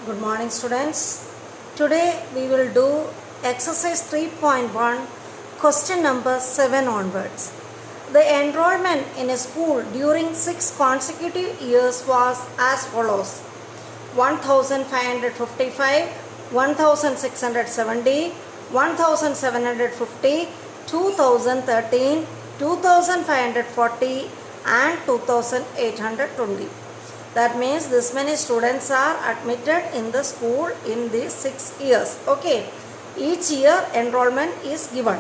Good morning, students. Today we will do exercise 3.1, question number 7 onwards. The enrollment in a school during 6 consecutive years was as follows: 1555, 1670, 1750, 2013, 2540 and 2820. That means this many students are admitted in the school in these 6 years. Okay. Each year enrollment is given.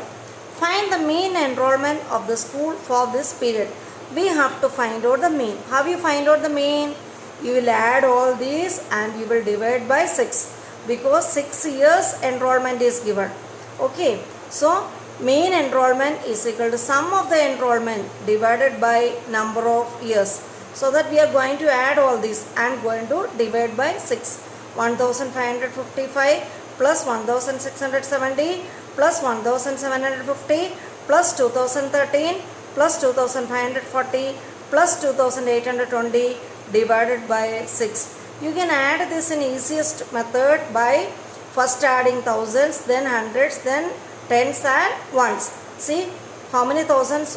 Find the mean enrollment of the school for this period. We have to find out the mean. How you find out the mean? You will add all these and you will divide by 6 because 6 years enrollment is given. Okay. So mean enrollment is equal to sum of the enrollment divided by number of years. So that we are going to add all these and going to divide by 6. 1555 plus 1670 plus 1750 plus 2013 plus 2540 plus 2820 divided by 6. You can add this in easiest method by first adding thousands, then hundreds, then tens and ones. See how many thousands?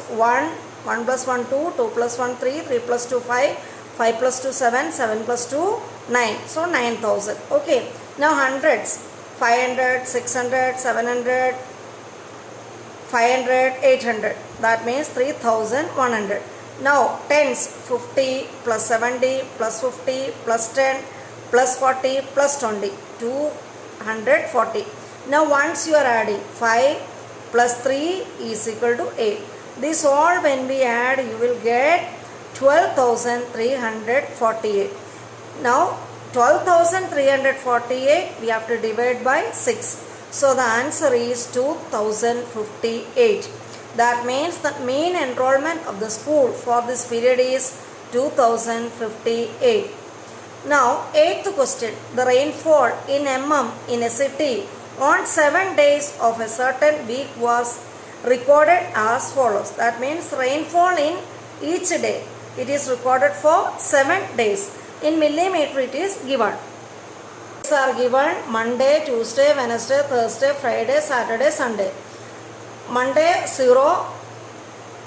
1 plus 1 2, 2 plus 1 3, 3 plus 2 5, 5 plus 2 7, 7 plus 2 9. So 9000. Okay. Now hundreds: 500, 600, 700, 500, 800. That means 3100. Now tens: 50 plus 70 plus 50 plus 10 plus 40 plus 20, 240. Now once you are adding 5 plus 3 is equal to 8. This all when we add you will get 12,348. Now 12,348 we have to divide by 6. So the answer is 2058. That means the mean enrollment of the school for this period is 2058. Now 8th question. The rainfall in mm in a city on 7 days of a certain week was recorded as follows. That means rainfall in each day. It is recorded for 7 days. In millimeter it is given. Days are given: Monday, Tuesday, Wednesday, Thursday, Friday, Saturday, Sunday. Monday 0.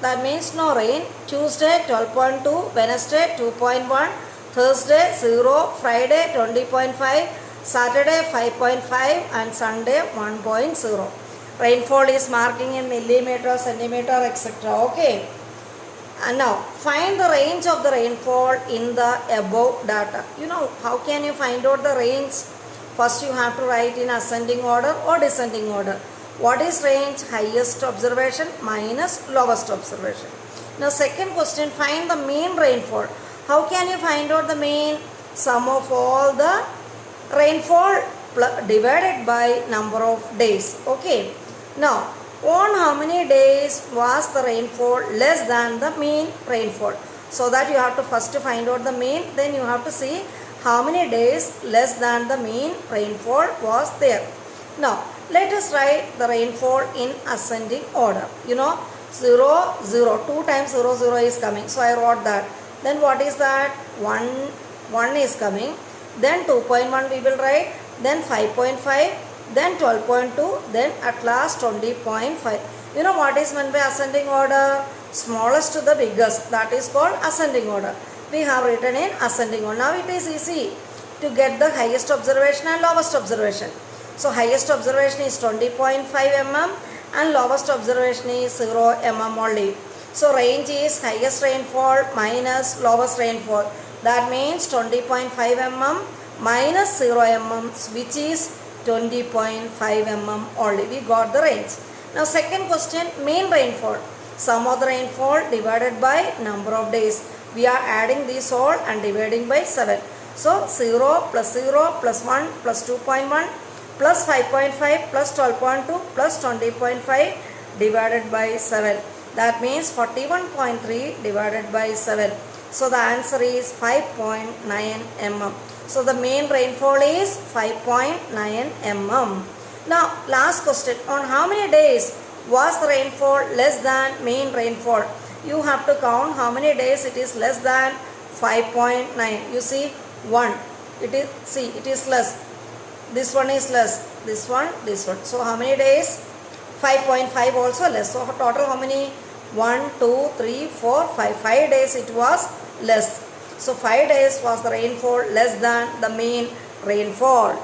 That means no rain. Tuesday 12.2, Wednesday 2.1, Thursday 0, Friday 20.5, Saturday 5.5 and Sunday 1.0. Rainfall is marking in millimeter, centimeter, etc. Okay. And now find the range of the rainfall in the above data. You know how can you find out the range? First you have to write in ascending order or descending order. What is range? Highest observation minus lowest observation. Now second question, find the mean rainfall. How can you find out the mean? Sum of all the rainfall divided by number of days. Okay. Now, on how many days was the rainfall less than the mean rainfall? So that you have to first find out the mean, then you have to see how many days less than the mean rainfall was there. Now, let us write the rainfall in ascending order. You know, 0, 0, 2 times 0, 0 is coming. So, I wrote that. Then what is that? 1 is coming. Then 2.1 we will write. Then 5.5. Then 12.2, then at last 20.5. You know what is meant by ascending order? Smallest to the biggest. That is called ascending order. We have written in ascending order. Now it is easy to get the highest observation and lowest observation. So highest observation is 20.5 mm and lowest observation is 0 mm only. So range is highest rainfall minus lowest rainfall. That means 20.5 mm minus 0 mm, which is 20.5 mm only. We got the range. Now second question, mean rainfall. Sum of the rainfall divided by number of days. We are adding these all and dividing by 7. So 0 plus 0 plus 1 plus 2.1 plus 5.5 plus 12.2 plus 20.5 divided by 7. That means 41.3 divided by 7. So the answer is 5.9 mm. So the mean rainfall is 5.9 mm. Now last question, on how many days was the rainfall less than mean rainfall? You have to count how many days it is less than 5.9. You see 1, it is, see, it is less. This one is less. This one, this one. So how many days? 5.5 also less. So total how many? 1, 2, 3, 4, 5. 5 days it was less. So 5 days was the rainfall less than the mean rainfall.